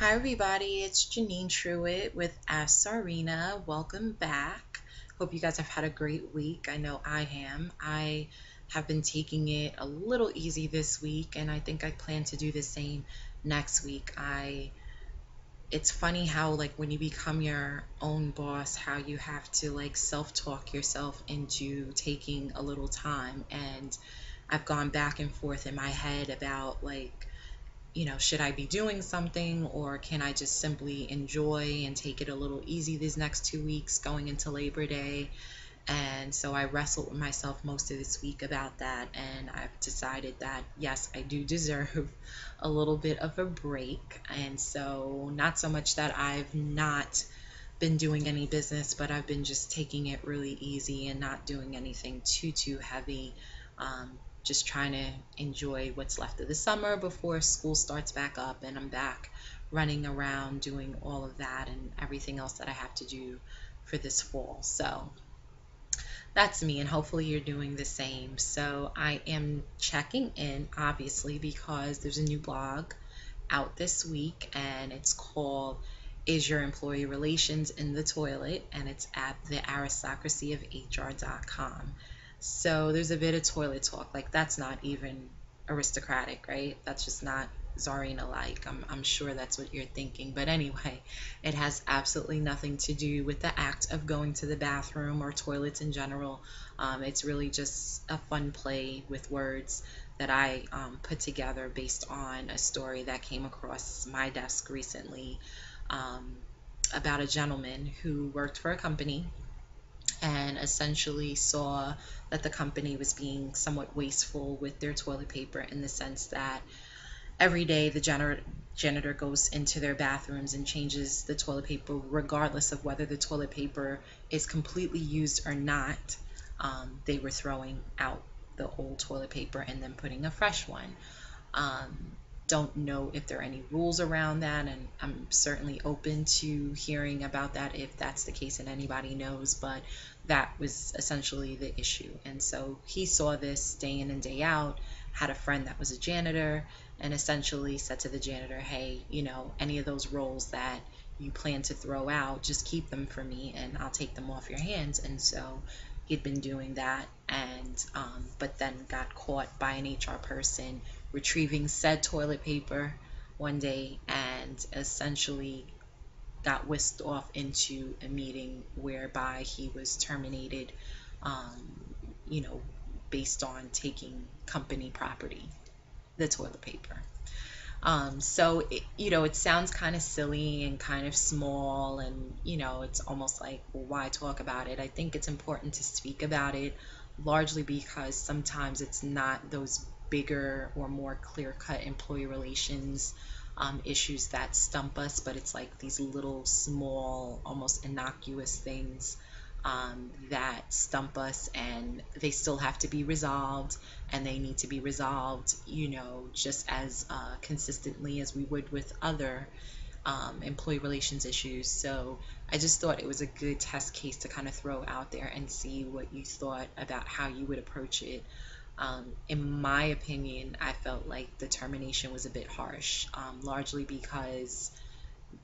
Hi everybody, it's Janine Truitt with Ask Czarina. Welcome back. Hope you guys have had a great week. I know I am. I have been taking it a little easy this week, and I think I plan to do the same next week. I It's funny how like when you become your own boss, how you have to like self-talk yourself into taking a little time, and I've gone back and forth in my head about like, should I be doing something, or can I just simply enjoy and take it a little easy these next 2 weeks going into Labor Day? And so I wrestled with myself most of this week about that, and I've decided that yes, I do deserve a little bit of a break. And so, not so much that I've not been doing any business, but I've been just taking it really easy and not doing anything too heavy. Just trying to enjoy what's left of the summer before school starts back up and I'm back running around doing all of that and everything else that I have to do for this fall. So that's me, and hopefully you're doing the same. So I am checking in, obviously, because there's a new blog out this week, and it's called Is Your Employee Relations in the Toilet? And it's at thearistocracyofhr.com. So there's a bit of toilet talk. Like, that's not even aristocratic, right? That's just not Czarina like. I'm sure that's what you're thinking. But anyway, it has absolutely nothing to do with the act of going to the bathroom or toilets in general. It's really just a fun play with words that I put together based on a story that came across my desk recently, um, about a gentleman who worked for a company and essentially saw that the company was being somewhat wasteful with their toilet paper, in the sense that every day the janitor goes into their bathrooms and changes the toilet paper regardless of whether the toilet paper is completely used or not. They were throwing out the old toilet paper and then putting a fresh one. Um, don't know if there are any rules around that, and I'm certainly open to hearing about that if that's the case and anybody knows, but that was essentially the issue. And so he saw this day in and day out, had a friend that was a janitor, and essentially said to the janitor, hey, any of those rolls that you plan to throw out, just keep them for me and I'll take them off your hands. And so he'd been doing that, and but then got caught by an HR person retrieving said toilet paper one day, and essentially got whisked off into a meeting whereby he was terminated, um, you know, based on taking company property, the toilet paper. It sounds kind of silly and kind of small, and it's almost like, well, why talk about it? I think it's important to speak about it, largely because sometimes it's not those bigger or more clear-cut employee relations issues that stump us, but it's like these little, small, almost innocuous things that stump us, and they still have to be resolved, and they need to be resolved, just as consistently as we would with other employee relations issues. So I just thought it was a good test case to kind of throw out there and see what you thought about how you would approach it. In my opinion, I felt like the termination was a bit harsh, largely because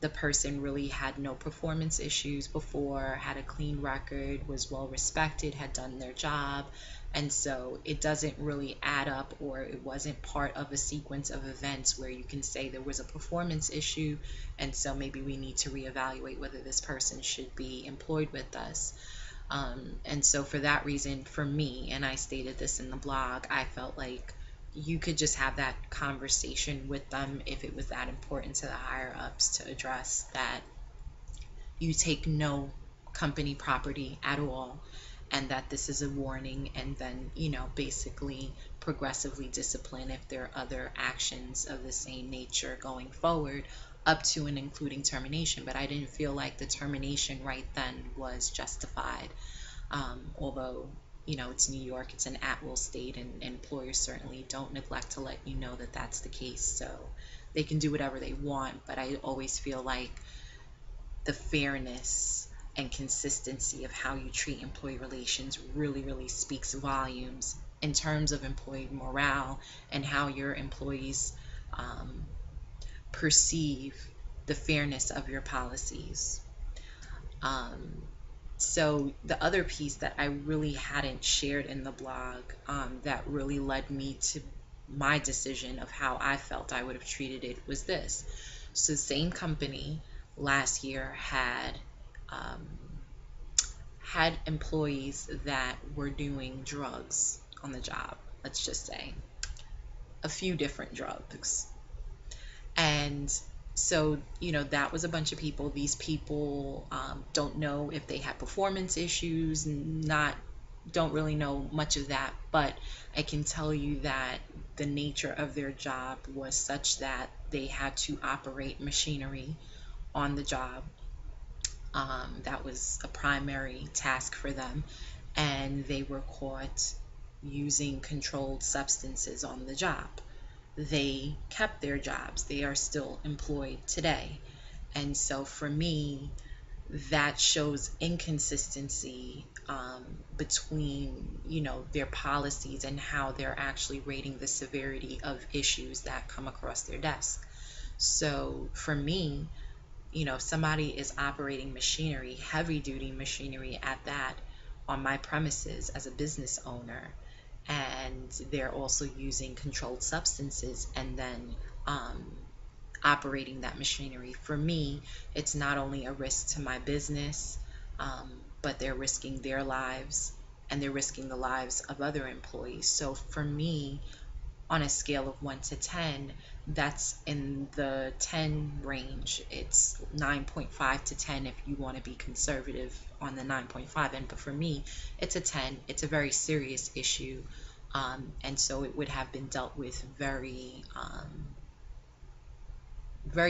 the person really had no performance issues before, had a clean record, was well respected, had done their job. And so it doesn't really add up, or it wasn't part of a sequence of events where you can say there was a performance issue, and so maybe we need to reevaluate whether this person should be employed with us. And so for that reason, for me, and I stated this in the blog, I felt like you could just have that conversation with them if it was that important to the higher ups to address that you take no company property at all, and that this is a warning, and then basically progressively discipline if there are other actions of the same nature going forward, up to and including termination. But I didn't feel like the termination right then was justified, although it's New York, it's an at-will state, and employers certainly don't neglect to let you know that that's the case. So they can do whatever they want, but I always feel like the fairness and consistency of how you treat employee relations really speaks volumes in terms of employee morale and how your employees um, perceive the fairness of your policies. Um, so the other piece that I really hadn't shared in the blog, that really led me to my decision of how I felt I would have treated it was this. So same company last year um, had employees that were doing drugs on the job. Let's just say a few different drugs. And so, that was a bunch of people. These people don't know if they had performance issues, don't really know much of that, but I can tell you that the nature of their job was such that they had to operate machinery on the job. That was a primary task for them, and they were caught using controlled substances on the job. They kept their jobs. They are still employed today. And so for me, that shows inconsistency between, their policies and how they're actually rating the severity of issues that come across their desk. So for me, if somebody is operating machinery, heavy duty machinery at that, on my premises as a business owner, and they're also using controlled substances and then operating that machinery. For me, it's not only a risk to my business, but they're risking their lives and they're risking the lives of other employees. So for me, on a scale of 1 to 10, that's in the 10 range. It's 9.5 to 10 if you want to be conservative on the 9.5 end. But for me, it's a 10. It's a very serious issue. And so it would have been dealt with very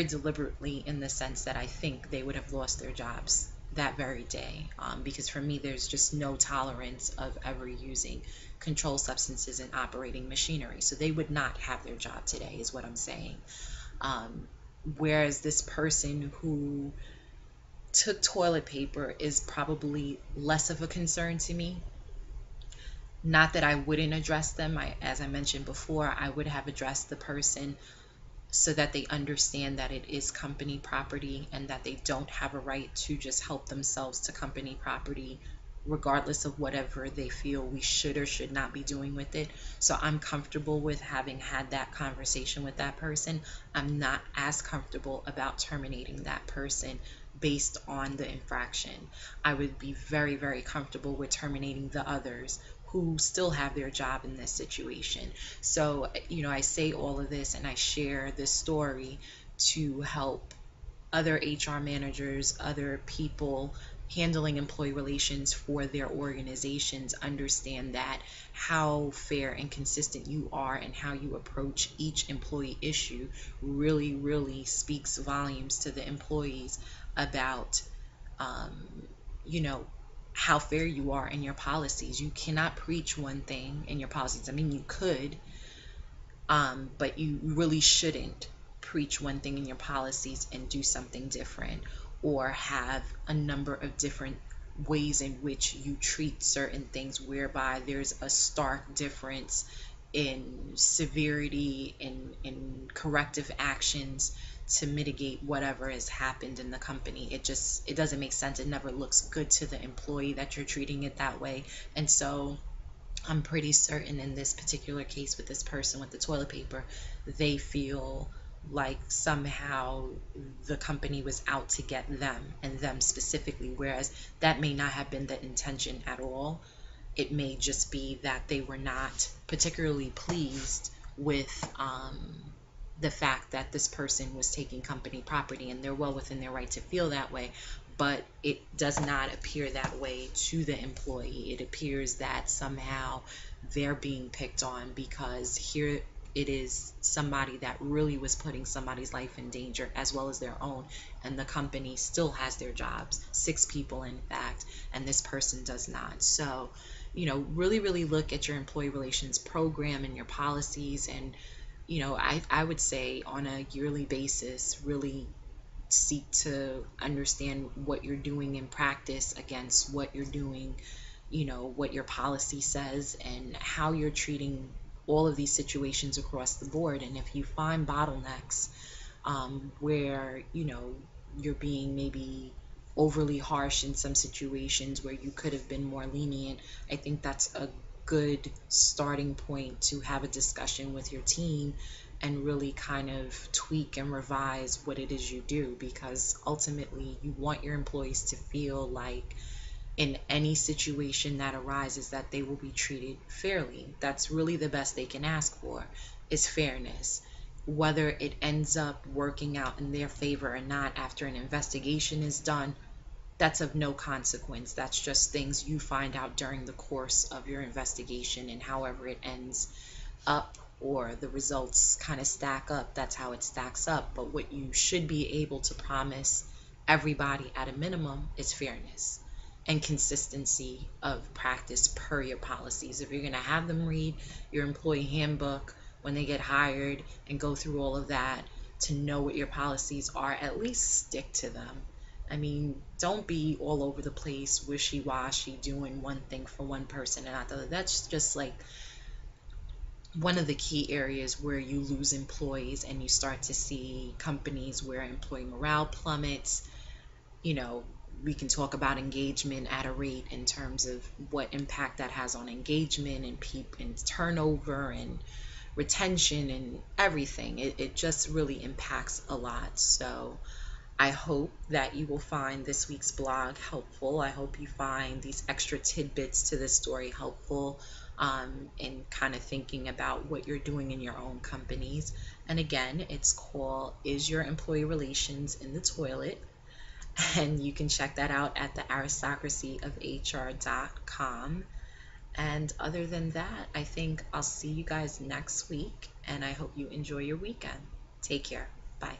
deliberately, in the sense that I think they would have lost their jobs that very day, because for me there's just no tolerance of ever using controlled substances and operating machinery. So they would not have their job today, is what I'm saying. Whereas this person who took toilet paper is probably less of a concern to me. Not that I wouldn't address them. As I mentioned before, I would have addressed the person so that they understand that it is company property and that they don't have a right to just help themselves to company property regardless of whatever they feel we should or should not be doing with it. So I'm comfortable with having had that conversation with that person. I'm not as comfortable about terminating that person based on the infraction. I would be very, very comfortable with terminating the others who still have their job in this situation. So, I say all of this and I share this story to help other HR managers, other people handling employee relations for their organizations understand that how fair and consistent you are and how you approach each employee issue really, really speaks volumes to the employees about, you know, how fair you are in your policies. You cannot preach one thing in your policies. I mean, you could, but you really shouldn't preach one thing in your policies and do something different, or have a number of different ways in which you treat certain things whereby there's a stark difference in severity, in corrective actions to mitigate whatever has happened in the company. It doesn't make sense. It never looks good to the employee that you're treating it that way. And so I'm pretty certain in this particular case with this person with the toilet paper, they feel like somehow the company was out to get them and them specifically, whereas that may not have been the intention at all. It may just be that they were not particularly pleased with the fact that this person was taking company property, and they're well within their right to feel that way. But it does not appear that way to the employee. It appears that somehow they're being picked on because here it is somebody that really was putting somebody's life in danger as well as their own, and the company still has their jobs, 6 people in fact, and this person does not. So, really, really look at your employee relations program and your policies, and I would say on a yearly basis, really seek to understand what you're doing in practice against what you're doing, what your policy says, and how you're treating all of these situations across the board. And if you find bottlenecks, where, you're being maybe overly harsh in some situations where you could have been more lenient. I think that's a good starting point to have a discussion with your team and really kind of tweak and revise what it is you do, because ultimately you want your employees to feel like in any situation that arises that they will be treated fairly. That's really the best they can ask for, is fairness. Whether it ends up working out in their favor or not after an investigation is done, that's of no consequence. That's just things you find out during the course of your investigation, and however it ends up or the results kind of stack up, that's how it stacks up. But what you should be able to promise everybody at a minimum is fairness and consistency of practice per your policies. If you're going to have them read your employee handbook when they get hired and go through all of that to know what your policies are, at least stick to them. I mean, don't be all over the place, wishy-washy, doing one thing for one person and not the other. That's just like one of the key areas where you lose employees and you start to see companies where employee morale plummets. you know, we can talk about engagement at a rate in terms of what impact that has on engagement and turnover and retention and everything. It just really impacts a lot. So I hope that you will find this week's blog helpful. I hope you find these extra tidbits to this story helpful, in kind of thinking about what you're doing in your own companies. And again, it's called Is Your Employee Relations in the Toilet? And you can check that out at the aristocracyofhr.com. And other than that, I think I'll see you guys next week, and I hope you enjoy your weekend. Take care. Bye.